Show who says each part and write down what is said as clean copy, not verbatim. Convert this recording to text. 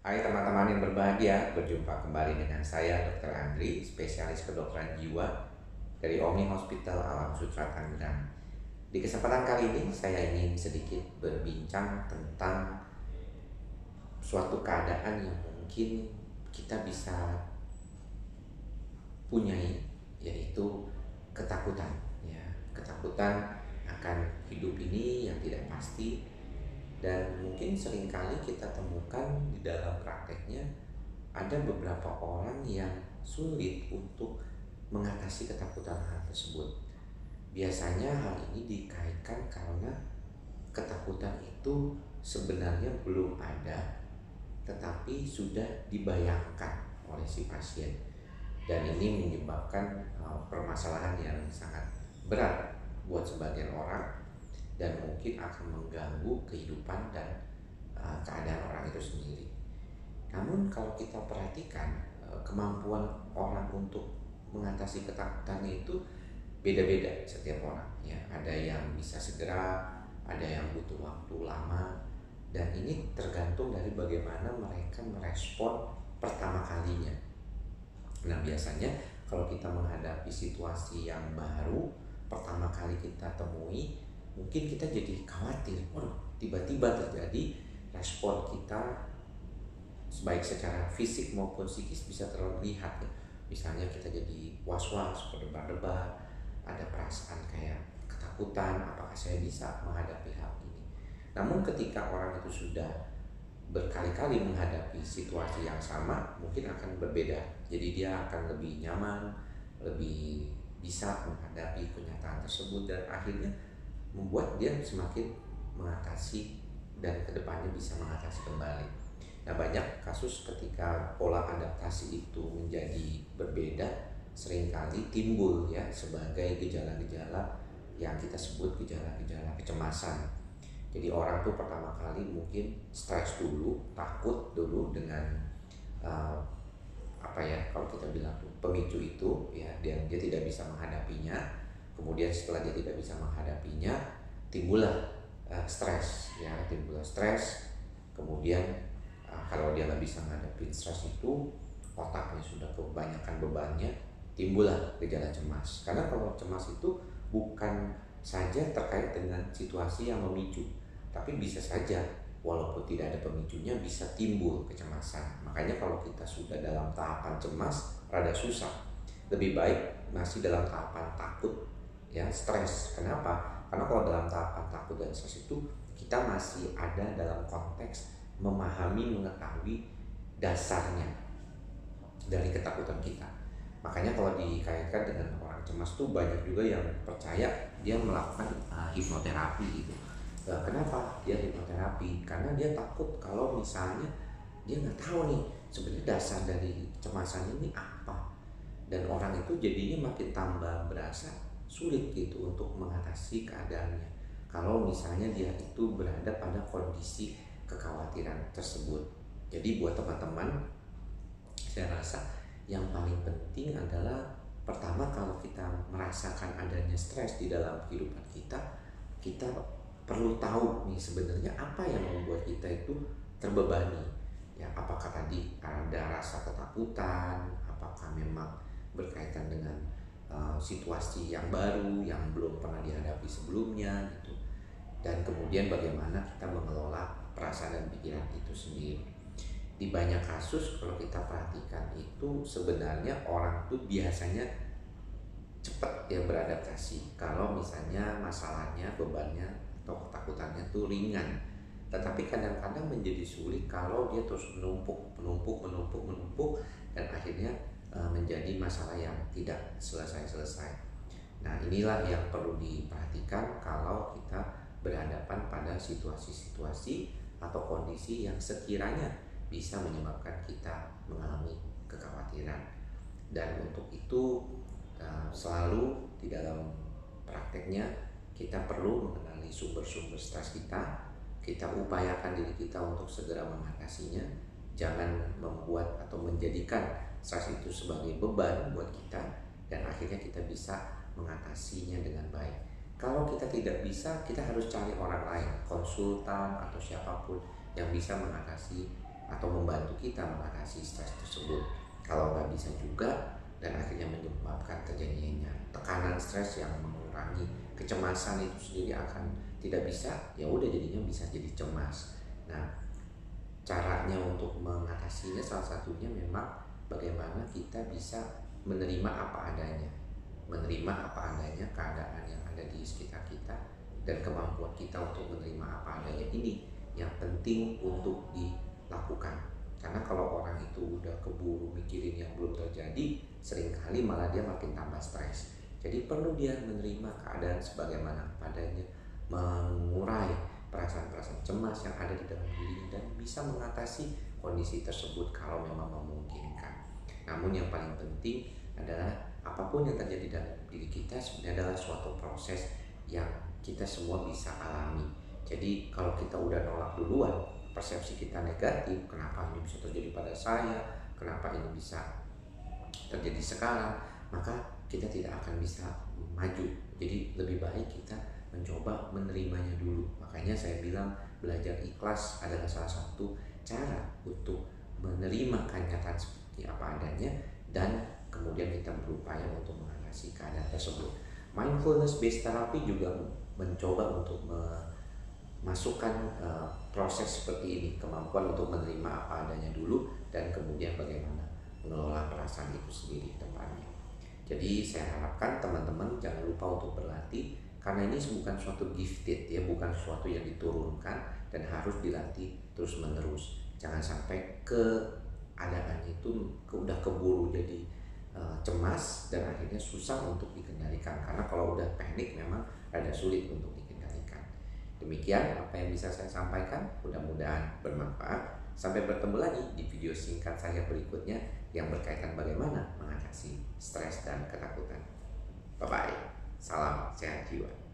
Speaker 1: Hai teman-teman yang berbahagia, berjumpa kembali dengan saya Dr. Andri, spesialis kedokteran jiwa dari Omni Hospital Alam Sutera Tangerang. Di kesempatan kali ini saya ingin sedikit berbincang tentang suatu keadaan yang mungkin kita bisa punyai, yaitu ketakutan. Ketakutan akan hidup ini yang tidak pasti, dan mungkin seringkali kita temukan di dalam prakteknya ada beberapa orang yang sulit untuk mengatasi ketakutan hal tersebut. Biasanya hal ini dikaitkan karena ketakutan itu sebenarnya belum ada, tetapi sudah dibayangkan oleh si pasien. Dan ini menyebabkan permasalahan yang sangat berat buat sebagian orang, dan mungkin akan mengganggu kehidupan dan keadaan orang itu sendiri. Namun kalau kita perhatikan kemampuan orang untuk mengatasi ketakutannya itu beda-beda setiap orang. Ada yang bisa segera, ada yang butuh waktu lama, dan ini tergantung dari bagaimana mereka merespon pertama kalinya. Nah, biasanya kalau kita menghadapi situasi yang baru, pertama kali kita temui, mungkin kita jadi khawatir. Waduh, tiba-tiba terjadi respon kita, baik secara fisik maupun psikis bisa terlihat ya. Misalnya kita jadi was-was, berdebar-debar, ada perasaan kayak ketakutan, apakah saya bisa menghadapi hal ini. Namun ketika orang itu sudah berkali-kali menghadapi situasi yang sama, mungkin akan berbeda. Jadi dia akan lebih nyaman, lebih bisa menghadapi kenyataan tersebut, dan akhirnya membuat dia semakin mengatasi dan kedepannya bisa mengatasi kembali. Nah, banyak kasus ketika pola adaptasi itu menjadi berbeda, seringkali timbul sebagai gejala-gejala yang kita sebut gejala-gejala kecemasan. Jadi orang tuh pertama kali mungkin stres dulu, takut dulu dengan kalau kita bilang tuh pemicu itu dia tidak bisa menghadapinya. Kemudian setelah dia tidak bisa menghadapinya, timbullah stres. Kemudian kalau dia nggak bisa menghadapi stres itu, otaknya sudah kebanyakan bebannya, timbullah gejala cemas. Karena kalau cemas itu bukan saja terkait dengan situasi yang memicu, tapi bisa saja walaupun tidak ada pemicunya bisa timbul kecemasan. Makanya kalau kita sudah dalam tahapan cemas, rada susah. Lebih baik masih dalam tahapan takut, stres. Kenapa? Karena kalau dalam tahapan takut dan stres itu kita masih ada dalam konteks memahami, mengetahui dasarnya dari ketakutan kita. Makanya kalau dikaitkan dengan orang cemas tuh banyak juga yang percaya dia melakukan hipnoterapi gitu. Kenapa dia hipnoterapi? Karena dia takut kalau misalnya dia nggak tahu nih sebenarnya dasar dari kecemasan ini apa, dan orang itu jadinya makin tambah berasa sulit gitu untuk mengatasi keadaannya kalau misalnya dia itu berada pada kondisi kekhawatiran tersebut. Jadi buat teman-teman, saya rasa yang paling penting adalah pertama, kalau kita merasakan adanya stres di dalam kehidupan kita, kita perlu tahu nih sebenarnya apa yang membuat kita itu terbebani. Apakah tadi ada rasa ketakutan, apakah memang berkaitan dengan situasi yang baru yang belum pernah dihadapi sebelumnya gitu. Dan kemudian bagaimana kita mengelola perasaan dan pikiran itu sendiri. Di banyak kasus kalau kita perhatikan itu sebenarnya orang tuh biasanya cepat beradaptasi kalau misalnya masalahnya, bebannya atau ketakutannya tuh ringan. Tetapi kadang-kadang menjadi sulit kalau dia terus menumpuk dan akhirnya menjadi masalah yang tidak selesai-selesai. Nah, inilah yang perlu diperhatikan kalau kita berhadapan pada situasi-situasi atau kondisi yang sekiranya bisa menyebabkan kita mengalami kekhawatiran. Dan untuk itu selalu di dalam prakteknya kita perlu mengenali sumber-sumber stres kita. Kita upayakan diri kita untuk segera mengatasinya. Jangan membuat atau menjadikan stres itu sebagai beban buat kita, dan akhirnya kita bisa mengatasinya dengan baik. Kalau kita tidak bisa, kita harus cari orang lain, konsultan atau siapapun yang bisa mengatasi atau membantu kita mengatasi stres tersebut. Kalau nggak bisa juga dan akhirnya menyebabkan terjadinya tekanan stres yang mengurangi kecemasan itu sendiri akan tidak bisa, ya udah jadinya bisa jadi cemas. Nah, caranya untuk mengatasinya salah satunya memang bagaimana kita bisa menerima apa adanya, menerima apa adanya keadaan yang ada di sekitar kita, dan kemampuan kita untuk menerima apa adanya ini yang penting untuk dilakukan. Karena kalau orang itu udah keburu mikirin yang belum terjadi, seringkali malah dia makin tambah stres. Jadi perlu dia menerima keadaan sebagaimana padanya, mengurai perasaan-perasaan cemas yang ada di dalam dirinya, dan bisa mengatasi kondisi tersebut kalau memang memungkinkan. Namun yang paling penting adalah apapun yang terjadi dalam diri kita sebenarnya adalah suatu proses yang kita semua bisa alami. Jadi kalau kita udah nolak duluan, persepsi kita negatif, kenapa ini bisa terjadi pada saya, kenapa ini bisa terjadi sekarang, maka kita tidak akan bisa maju. Jadi lebih baik kita mencoba menerimanya dulu. Makanya saya bilang belajar ikhlas adalah salah satu cara untuk menerima kenyataan seperti apa adanya, dan kemudian kita berupaya untuk mengatasi keadaan tersebut. Mindfulness based therapy juga mencoba untuk masukkan proses seperti ini, kemampuan untuk menerima apa adanya dulu, dan kemudian bagaimana mengelola perasaan itu sendiri ke depannya. Jadi saya harapkan teman-teman jangan lupa untuk berlatih, karena ini bukan suatu gifted ya, bukan sesuatu yang diturunkan dan harus dilatih terus menerus. Jangan sampai keadaannya itu udah keburu jadi cemas dan akhirnya susah untuk dikendalikan, karena kalau udah panik memang rada sulit untuk dikendalikan. Demikian apa yang bisa saya sampaikan, mudah-mudahan bermanfaat. Sampai bertemu lagi di video singkat saya berikutnya yang berkaitan bagaimana mengatasi stres dan ketakutan. Bye bye. Salam sehat jiwa.